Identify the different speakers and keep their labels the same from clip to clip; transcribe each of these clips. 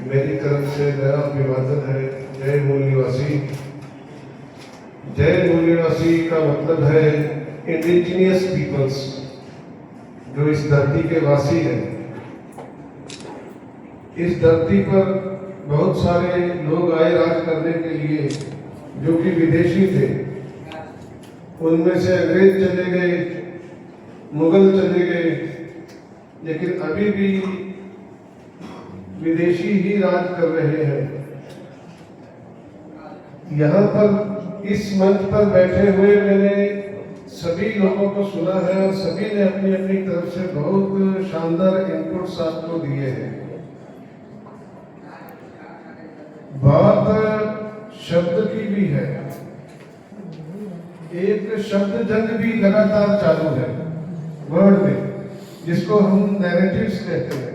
Speaker 1: मेरी तरफ से नया अभिवादन है। जय मूल निवासी। जय मूल निवासी का मतलब है इंडिजिनियस पीपल्स, जो इस धरती के वासी हैं। इस धरती पर बहुत सारे लोग आए राज करने के लिए जो कि विदेशी थे। उनमें से अंग्रेज चले गए, मुगल चले गए, लेकिन अभी भी विदेशी ही राज कर रहे हैं। यहाँ पर इस मंच पर बैठे हुए मैंने सभी लोगों को सुना है और सभी ने अपनी अपनी तरफ से बहुत शानदार इनपुट्स आपको दिए हैं। बात शब्द की भी है। एक शब्द जंग भी लगातार चालू है वर्ड में, जिसको हम नैरेटिव्स कहते हैं।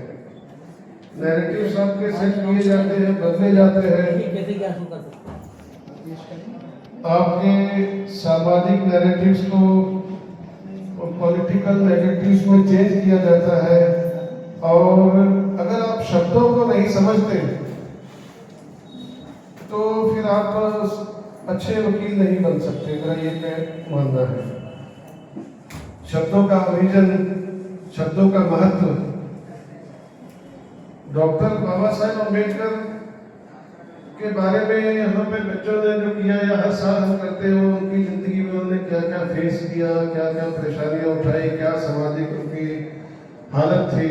Speaker 1: नैरेटिव्स आपके सेट किए जाते हैं, बदले जाते हैं। आपके सामाजिक नैरेटिव्स को पॉलिटिकल नैरेटिव्स में चेंज किया जाता है। और अगर आप शब्दों को नहीं समझते तो फिर आप अच्छे वकील नहीं बन सकते। मेरा ये मानना है। शब्दों का ओरिजिन, शब्दों का महत्व, डॉक्टर बाबा साहेब अम्बेडकर के बारे में यहाँ पे बच्चों ने जो किया या हर साल हम करते हो, उनकी जिंदगी में उन्होंने क्या क्या फेस किया, क्या क्या परेशानियां उठाई, क्या सामाजिक उनकी हालत थी।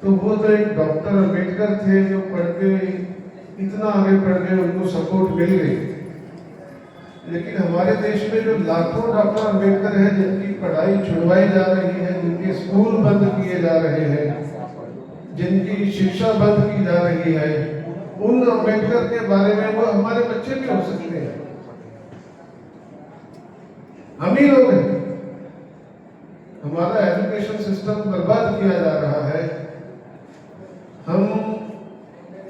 Speaker 1: तो वो तो एक डॉक्टर अम्बेडकर थे जो पढ़ के इतना आगे बढ़ गए, उनको सपोर्ट मिल गई। लेकिन हमारे देश में जो लाखों डॉक्टर अम्बेडकर हैं जिनकी पढ़ाई छुड़वाई जा रही है, जिनके स्कूल बंद किए जा रहे हैं, जिनकी शिक्षा बंद की जा रही है, उन अम्बेडकर के बारे में वो हमारे बच्चे भी हो सकते हैं। हम ही लोग हैं। हमारा एजुकेशन सिस्टम बर्बाद किया जा रहा है। हम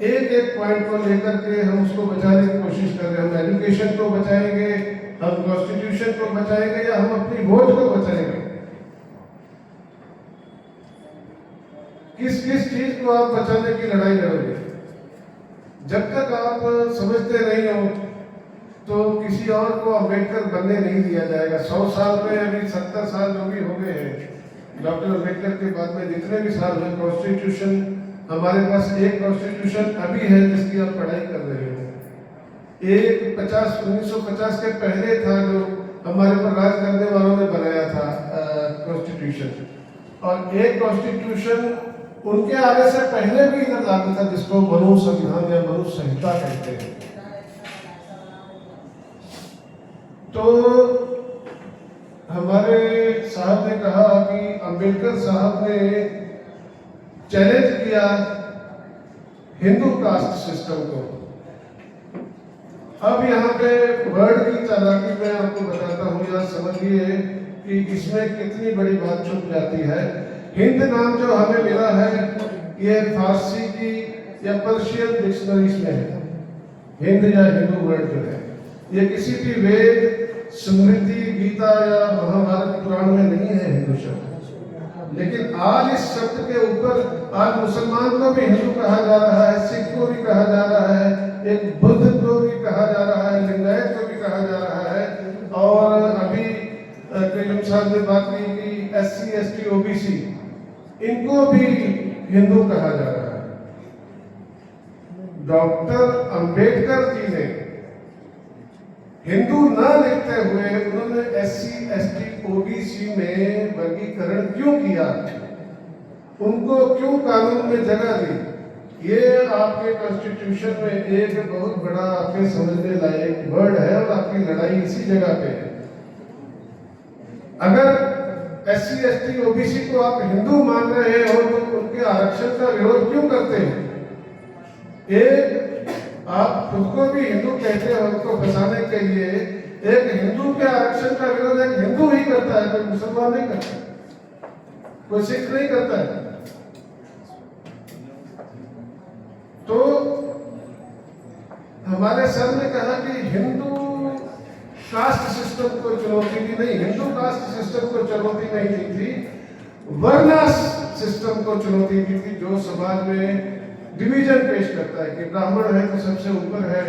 Speaker 1: एक एक पॉइंट को लेकर के हम उसको बचाने की कोशिश कर रहे हैं। हम एजुकेशन को बचाएंगे, हम कॉन्स्टिट्यूशन को बचाएंगे, या हम अपनी वोट को बचाएंगे। किस किस चीज को आप बचाने की लड़ाई लड़ोगे? जब तक आप समझते नहीं हो तो किसी और को अम्बेडकर बनने नहीं दिया जाएगा। 100 साल में, अभी 70 साल जो भी हो गए हैं डॉक्टर अम्बेडकर के बाद में, जितने भी साल हुए, कॉन्स्टिट्यूशन हमारे पास एक कॉन्स्टिट्यूशन अभी है जिसकी आप पढ़ाई कर रहे हो। एक 1950 के पहले था जो हमारे पर राज करने वालों ने बनाया था कॉन्स्टिट्यूशन, और एक कॉन्स्टिट्यूशन उनके आने से पहले भी इधर लागू था जिसको मनु संविधान या मनु संहिता कहते हैं। तो हमारे साहब ने कहा कि अम्बेडकर साहब ने चैलेंज किया हिंदू कास्ट सिस्टम को। अब यहाँ पे वर्ड की चालाकी मैं आपको बताता हूँ, या समझिए कि इसमें कितनी बड़ी बात छुप जाती है। हिंद नाम जो हमें मिला है ये फारसी की या पर्शियन डिक्शनरीज में है। हिंद या हिंदू वर्ड जो है ये किसी भी वेद, स्मृति, गीता या महाभारत पुराण में नहीं है हिंदू शब्द। लेकिन आज इस शब्द के ऊपर आज मुसलमान को भी हिंदू कहा जा रहा है, सिख को भी कहा जा रहा है, एक बुद्ध को भी कहा जा रहा है, लिंगायत को भी कहा जा रहा है। और अभी करीम साहब ने बात की कि SC, ST, OBC इनको भी हिंदू कहा जा रहा है। डॉक्टर अंबेडकर जी ने हिंदू ना लिखते हुए उन्होंने SC, ST, OBC में वर्गीकरण क्यों किया, उनको क्यों कानून में जगह दी? ये आपके कॉन्स्टिट्यूशन में एक बहुत बड़ा आपके समझने लायक वर्ड है, और आपकी लड़ाई इसी जगह पे है। अगर SC, ST, OBC को आप हिंदू मान रहे हो तो उनके आरक्षण का विरोध क्यों करते हैं? एक आप खुद को भी हिंदू कहते हो, उनको फंसाने के लिए। एक हिंदू के आरक्षण का विरोध एक हिंदू ही करता है, कोई मुसलमान नहीं करता, कोई सिख नहीं करता है। तो हमारे सर ने कहा कि हिंदू कास्ट सिस्टम को चुनौती दी नहीं, हिंदू कास्ट सिस्टम को चुनौती नहीं दी थी, वर्ण सिस्टम को चुनौती दी थी, जो समाज में डिवीजन पेश करता है कि ब्राह्मण है तो सबसे ऊपर है,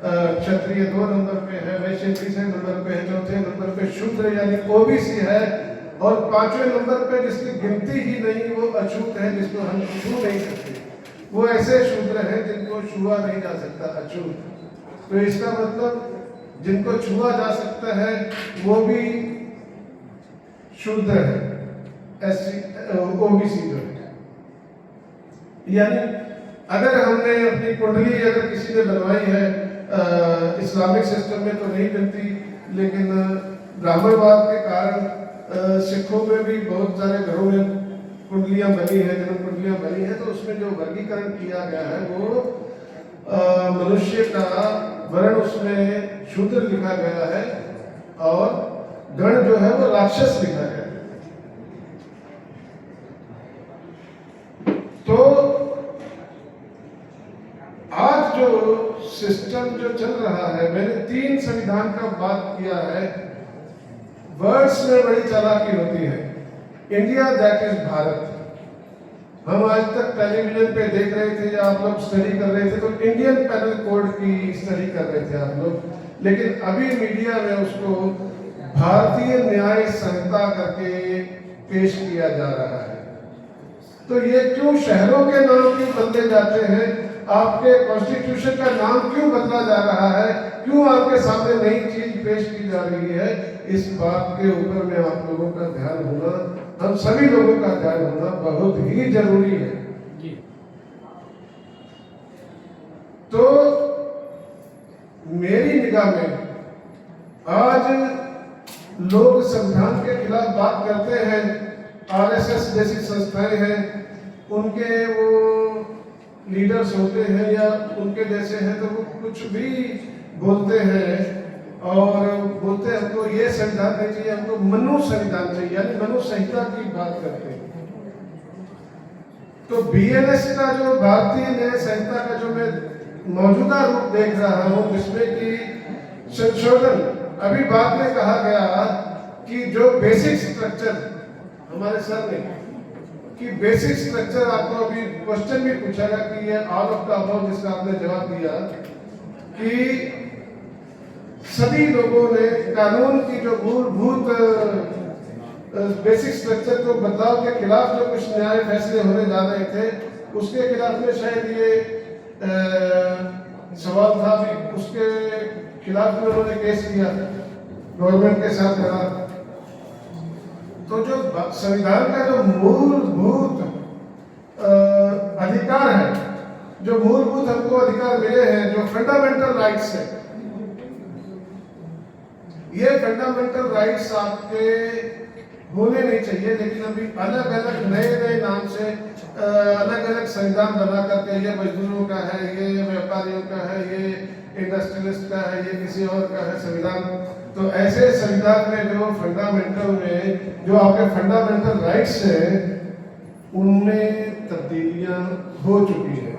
Speaker 1: क्षत्रिय 2 नंबर पे है, वैश्य 3 नंबर पे है, 4 नंबर पे शूद्र यानी ओबीसी है, और 5वें नंबर पे जिसकी गिनती ही नहीं वो अछूत है, जिसको हम छू नहीं सकते। वो ऐसे शूद्र हैं जिनको छुआ नहीं जा सकता, अछूत। तो इसका मतलब जिनको छुआ जा सकता है वो भी शूद्र है, ओबीसी जो है। यानी अगर हमने अपनी कुंडली अगर किसी ने बनवाई है इस्लामिक सिस्टम में तो नहीं बनती, लेकिन ब्राह्मणवाद के कारण सिखों में भी बहुत सारे घरों में कुंडलियां बनी है, जन्म कुंडलियां बनी है, तो उसमें जो वर्गीकरण किया गया है वो मनुष्य का वर्ण उसमें शूद्र लिखा गया है और गण जो है वो राक्षस लिखा गया है। तो आज जो सिस्टम जो चल रहा है, मैंने 3 संविधान का बात किया है। वर्ड्स में बड़ी चालाकी होती है। India that is Bharat. हम आज तक टेलीविजन पे देख रहे थे या आप लोग स्टडी कर रहे थे तो इंडियन पैनल कोड की स्टडी कर रहे थे आप लोग, लेकिन अभी मीडिया में उसको भारतीय न्याय संहिता करके पेश किया जा रहा है। तो ये क्यों शहरों के नाम क्यों बदले जाते हैं, आपके कॉन्स्टिट्यूशन का नाम क्यों बदला जा रहा है, क्यों आपके सामने नई चीज पेश की जा रही है, इस बात के ऊपर में आप लोगों का ध्यान होना, हम सभी लोगों का ध्यान होना बहुत ही जरूरी है। तो मेरी निगाह में आज लोग संविधान के खिलाफ बात करते हैं, आरएसएस जैसी संस्थाएं हैं, उनके वो लीडर्स होते हैं या उनके जैसे हैं तो वो कुछ भी बोलते हैं और बोलते हैं हमको ये संविधान नहीं चाहिए, हमको मनु संविधान चाहिए, यानी मनु संहिता की बात करते हैं। तो बीएनएस का जो भारतीय न्याय संहिता का जो मैं मौजूदा रूप देख रहा हूँ, जिसमें कि संशोधन अभी बाद में कहा गया कि जो बेसिक स्ट्रक्चर हमारे सर ने कि बेसिक स्ट्रक्चर, आपको अभी क्वेश्चन भी पूछा गया कि ये ऑल ऑफ द अबव, जिसका आपने जवाब दिया कि सभी लोगों ने कानून की जो मूलभूत बेसिक स्ट्रक्चर को बदलाव के खिलाफ जो कुछ न्याय फैसले होने जा रहे थे, उसके खिलाफ में शायद ये सवाल था भी, उसके खिलाफ में उन्होंने केस किया गवर्नमेंट के साथ लड़ा। तो जो संविधान का जो मूलभूत अधिकार है, जो मूलभूत हमको अधिकार मिले हैं, जो फंडामेंटल राइट्स है, ये फंडामेंटल राइट्स आपके होने नहीं चाहिए, लेकिन अभी अलग अलग नए नाम से अलग अलग संविधान बना करके ये मजदूरों का है, ये व्यापारियों का है, ये इंडस्ट्रियलिस्ट का है, ये किसी और का है संविधान। तो ऐसे संविधान में जो फंडामेंटल में जो आपके फंडामेंटल राइट्स हैं उनमें तब्दीलियां हो चुकी हैं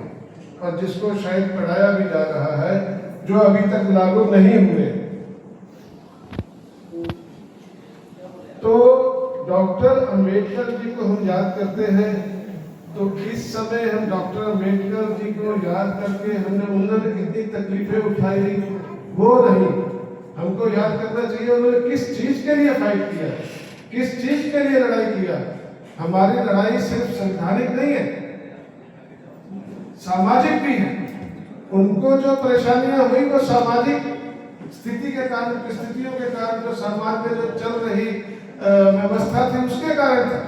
Speaker 1: और जिसको शायद पढ़ाया भी जा रहा है, जो अभी तक लागू नहीं हुए। तो डॉक्टर अंबेडकर जी को हम याद करते हैं, तो इस समय हम डॉक्टर अंबेडकर जी को याद करके उन्होंने कितनी तकलीफें उठाई वो नहीं, हमको याद करना चाहिए उन्होंने किस चीज के लिए फाइट किया, किस चीज के लिए लड़ाई किया। हमारी लड़ाई सिर्फ संवैधानिक नहीं है, सामाजिक भी है। उनको जो परेशानियां हुई वो सामाजिक स्थिति के कारण, परिस्थितियों के कारण, जो समाज में जो चल रही व्यवस्था थी उसके कारण था।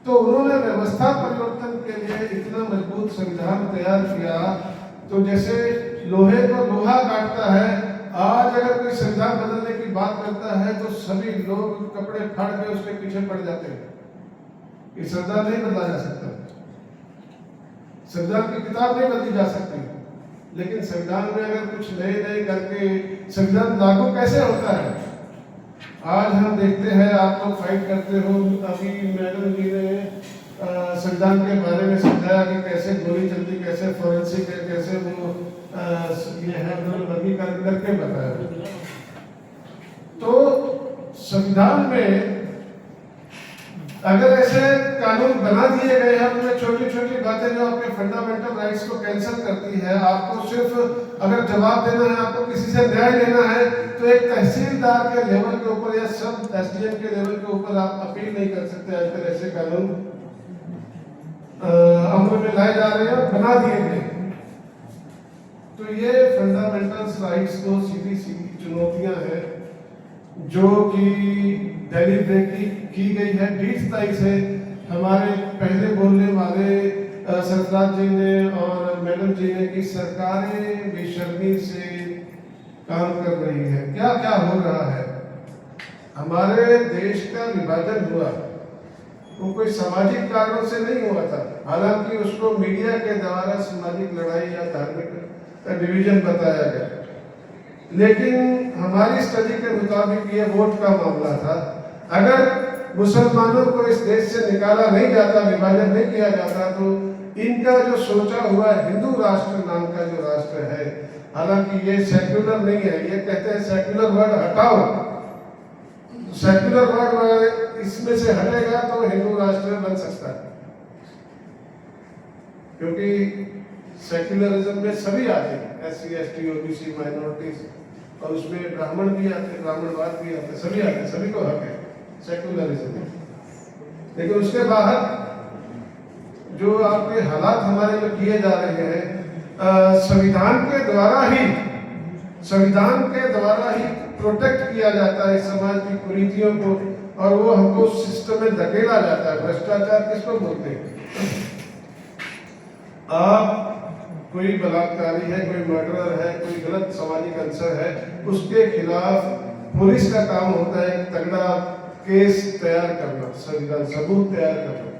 Speaker 1: तो उन्होंने व्यवस्था परिवर्तन के लिए इतना मजबूत संविधान तैयार किया। तो जैसे लोहे को लोहा काटता है, आज अगर कोई संविधान बदलने की बात करता है तो सभी लोग कपड़े फाड़ के उसके पीछे पड़ जाते हैं। ये संविधान नहीं बदला जा सकता, संविधान की किताब नहीं बदली जा सकती, लेकिन संविधान में अगर कुछ नए करके संविधान लागू कैसे होता है, आज हम देखते हैं आप लोग फाइट करते हो। अभी मैडम जी ने संविधान के बारे में समझाया कि कैसे गोली चलती, कैसे फॉरेंसिक है, कैसे वो ये है, उन्होंने वर्गीकरण करके बताया। तो संविधान में अगर ऐसे कानून बना दिए गए हैं उनमें छोटी छोटी बातें जो आपके फंडामेंटल राइट्स को कैंसिल करती है। आपको सिर्फ अगर जवाब देना है, आपको किसी से न्याय लेना है, तो एक तहसीलदार के लेवल के ऊपर या सब एसडीएम के लेवल के ऊपर आप अपील नहीं कर सकते। आजकल ऐसे कानून अमल में लाए जा रहे हैं और बना दिए गए। तो ये फंडामेंटल राइट्स को सीधी सीधी चुनौतियां हैं जो कि डेलीब्रेटली की गई है, डीठताई से। हमारे पहले बोलने वाले सरफराज जी ने और मैडम जी ने कि सरकारें बेशर्मी से काम कर रही है। क्या क्या हो रहा है? हमारे देश का विभाजन हुआ वो कोई सामाजिक कारणों से नहीं हुआ था। हालांकि उसको मीडिया के द्वारा सामाजिक लड़ाई या धार्मिक डिवीजन बताया गया, लेकिन हमारी स्टडी के मुताबिक ये वोट का मामला था। अगर मुसलमानों को इस देश से निकाला नहीं जाता, विभाजन नहीं किया जाता, तो इनका जो सोचा हुआ हिंदू राष्ट्र नाम का जो राष्ट्र है, हालांकि ये सेक्युलर नहीं है, ये कहते हैं सेक्युलर वर्ड हटाओ, सेक्युलर वर्ड इसमें से हटेगा तो हिंदू राष्ट्र बन सकता है, क्योंकि सेक्युलरिज्म में सभी आते हैं, SC ST OBC माइनॉरिटीज, और उसमें ब्राह्मण भी आते, ब्राह्मणवाद भी आते, सभी आते, सभी को हक है सेक्युलरिज्म में। लेकिन उसके बाहर जो आपके हालात हमारे जो किए जा रहे हैं, संविधान के द्वारा ही प्रोटेक्ट किया जाता है समाज की कुरीतियों को, और वो हमको सिस्टम में धकेला जाता है। भ्रष्टाचार किसको बोलते हैं? आप कोई बलात्कारी है, कोई मर्डरर है, कोई गलत सामाजिक अंसर है, उसके खिलाफ पुलिस का काम होता है तगड़ा केस तैयार करना, संविधान सबूत तैयार करना।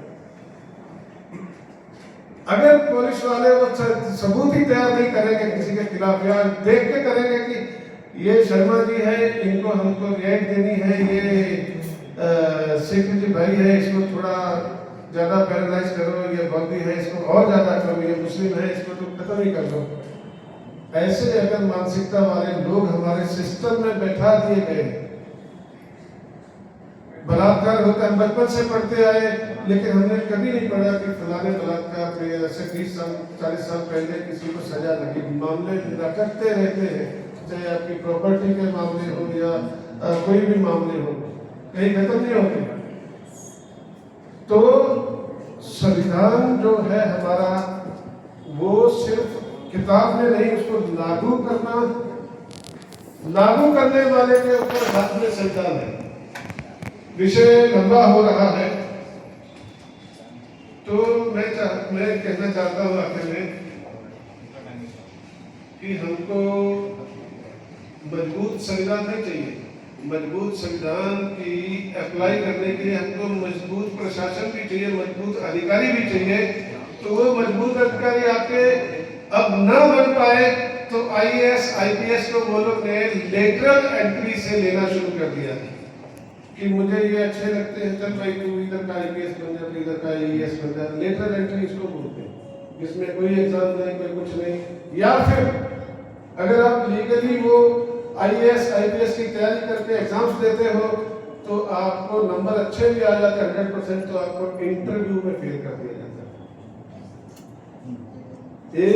Speaker 1: अगर पुलिस वाले वो सबूत ही तैयार नहीं करेंगे किसी के खिलाफ, या देख के करेंगे कि ये शर्मा जी है, इनको हमको रियायत देनी है, ये सिख जी भाई है, इसको थोड़ा ज्यादा पैरालाइज करो, ये बौद्धी है इसको और ज्यादा करो, ये मुस्लिम है इसको तो खत्म ही कर दो। ऐसे अगर मानसिकता वाले लोग हमारे सिस्टम में बैठा दिए गए, बलात्कार होता है, बचपन से पढ़ते आए, लेकिन हमने कभी नहीं पढ़ा कि फलाने बलात्कार पे ऐसे 20 साल 40 साल पहले किसी को सजा लगी। मामले लटकते रहते हैं, चाहे आपकी प्रॉपर्टी के मामले हो या कोई भी मामले हो, कहीं खत्म नहीं होते। तो संविधान जो है हमारा, वो सिर्फ किताब में नहीं, उसको लागू करने वाले के ऊपर हाथ में संविधान है। विषय लंबा हो रहा है, तो मैं कहना चाहता हूँ आखिर में कि हमको मजबूत संविधान नहीं चाहिए। मजबूत संविधान की अप्लाई करने के लिए हमको मजबूत प्रशासन भी चाहिए, मजबूत अधिकारी भी चाहिए। तो वो मजबूत अधिकारी आपके अब न बन पाए तो IAS IPS को वो लोग ने लेटरल एंट्री से लेना शुरू कर दिया कि मुझे ये अच्छे लगते हैं, चल भाई तू इधर का IPS बन जा, इधर का IAS बन जा। लेटरल एंट्री इसको बोलते हैं, इसमें कोई एग्जाम नहीं, कोई कुछ नहीं। या फिर अगर आप लीगली वो IAS IPS की तैयारी करके एग्जाम्स देते हो तो आपको नंबर अच्छे भी आ जाते हैं 100%, तो आपको इंटरव्यू में फेल कर दिया जाता है।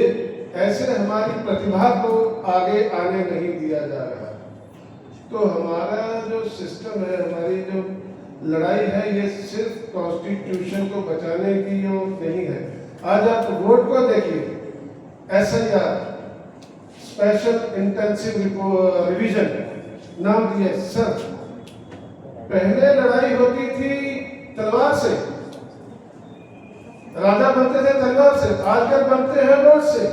Speaker 1: ऐसे हमारी प्रतिभा को आगे आने नहीं दिया जा रहा। तो हमारा जो सिस्टम है, हमारी जो लड़ाई है, ये सिर्फ कॉन्स्टिट्यूशन को बचाने की नहीं है। आज आप वोट को देखिए, SIR स्पेशल इंटेंसिव रिवीजन नाम दिया सर। पहले लड़ाई होती थी तलवार से, राजा बनते थे तलवार से, आजकल बनते हैं वोट से।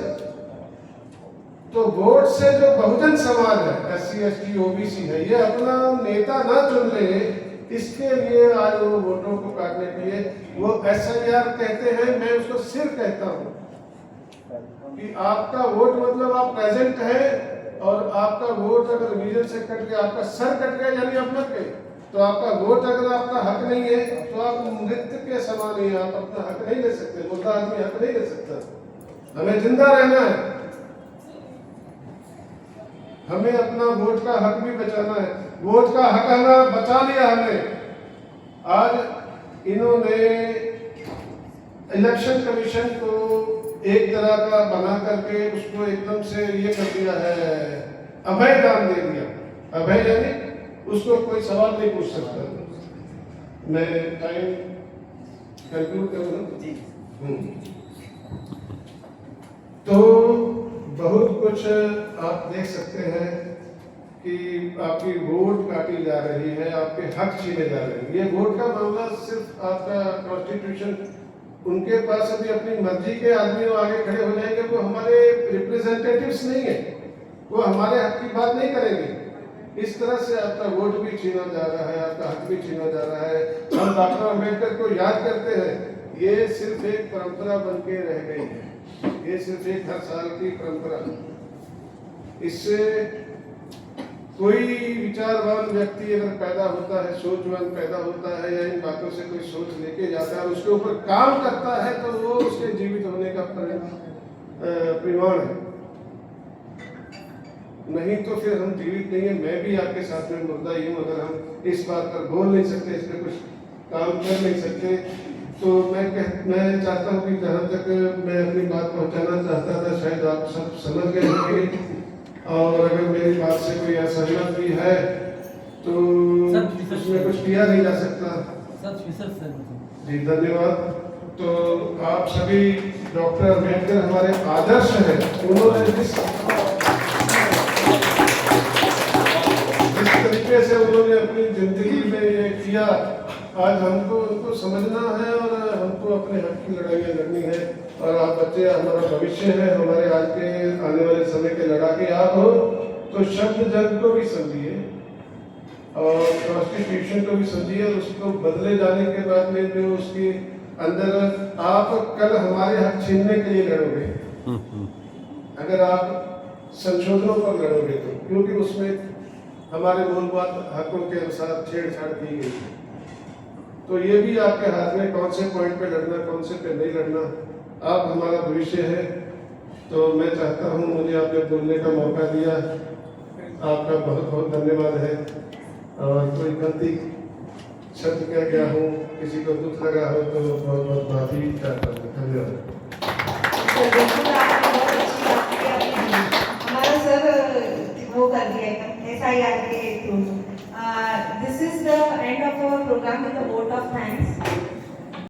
Speaker 1: तो वोट से जो बहुजन समाज है, SC ST OBC है, ये अपना नेता ना चुन ले, इसके लिए आज वो वोटों को काटने के लिए वो SIR कहते हैं। मैं उसको सिर्फ कहता हूँ कि आपका वोट मतलब आप प्रेजेंट है, और आपका वोट अगर रिवीजन से कट गया, आपका सर कट गया, यानी आप मर गए। तो आपका वोट अगर आपका हक नहीं है तो आप मृत्यु के समान ही, आप अपना हक नहीं ले सकते। मुर्दा आदमी हक नहीं ले सकता। हमें जिंदा रहना है, हमें अपना वोट का हक भी बचाना है। वोट का हक हमें बचा लिया हमने। आज इन्होंने इलेक्शन कमीशन को एक तरह का बना करके उसको एकदम से ये कर दिया है, अभय दान दे दिया। अभय यानी उसको कोई सवाल नहीं पूछ सकता। मैं टाइम कंक्लूड करूँ। तो बहुत कुछ आप देख सकते हैं कि आपकी वोट काटी जा रही है, आपके हक छीने जा रहे हैं। ये वोट का मामला सिर्फ आपका कॉन्स्टिट्यूशन, उनके पास अभी अपनी मर्जी के आदमी आगे खड़े हो जाएंगे, वो हमारे रिप्रेजेंटेटिव्स नहीं है, वो हमारे हक की बात नहीं करेंगे। इस तरह से आपका वोट भी छीना जा रहा है, आपका हक भी छीना जा रहा है। हम डॉक्टर अम्बेडकर को याद करते हैं, ये सिर्फ एक परंपरा बन के रह गई है, ये सिर्फ एक हर साल की परंपरा। इससे कोई विचारवान व्यक्ति अगर पैदा होता है, सोचवान पैदा होता है, या इन बातों से कोई सोच लेके जाता है, उसके ऊपर काम करता है, तो वो उसके जीवित होने का प्रमाण है। नहीं तो फिर हम जीवित नहीं है। मैं भी आपके साथ में मुर्दा ही हूँ। अगर हम इस बात पर बोल नहीं सकते, इस पर कुछ काम कर नहीं सकते, तो मैं चाहता हूँ कि जहाँ तक मैं अपनी बात पहुँचाना चाहता था, शायद आप सब समझ गए होंगे। और अगर मेरी बात से कोई असहमत भी है तो उसमें कुछ किया नहीं जा सकता। जी धन्यवाद। तो आप सभी, डॉक्टर अम्बेडकर हमारे आदर्श हैं। उन्होंने जिस तरीके से उन्होंने अपनी जिंदगी में ये किया, आज हमको उनको समझना है और हमको अपने हक की लड़ाइयाँ लड़नी है। और आप बच्चे हमारा भविष्य है, हमारे आज के आने वाले समय के लड़ाके आप हो। तो शब्द जंग को भी समझिए और कॉन्स्टिट्यूशन को भी समझिए, और उसको बदले जाने के बाद में जो उसके अंदर आप कल हमारे हक छीनने के लिए लड़ोगे, अगर आप संशोधनों पर लड़ोगे तो, क्योंकि उसमें हमारे मूल बात हकों के अनुसार छेड़छाड़ की गई है। तो ये भी आपके हाथ में, कौन से पॉइंट पे लड़ना, कौन से पे नहीं लड़ना। आप हमारा भविष्य है। तो मैं चाहता हूँ, मुझे आपने बोलने का मौका दिया, आपका बहुत बहुत धन्यवाद है। और कोई गलती शब्द कह गया हूँ, किसी को दुख लगा हो तो बहुत बहुत माफी चाहता हूँ। धन्यवाद।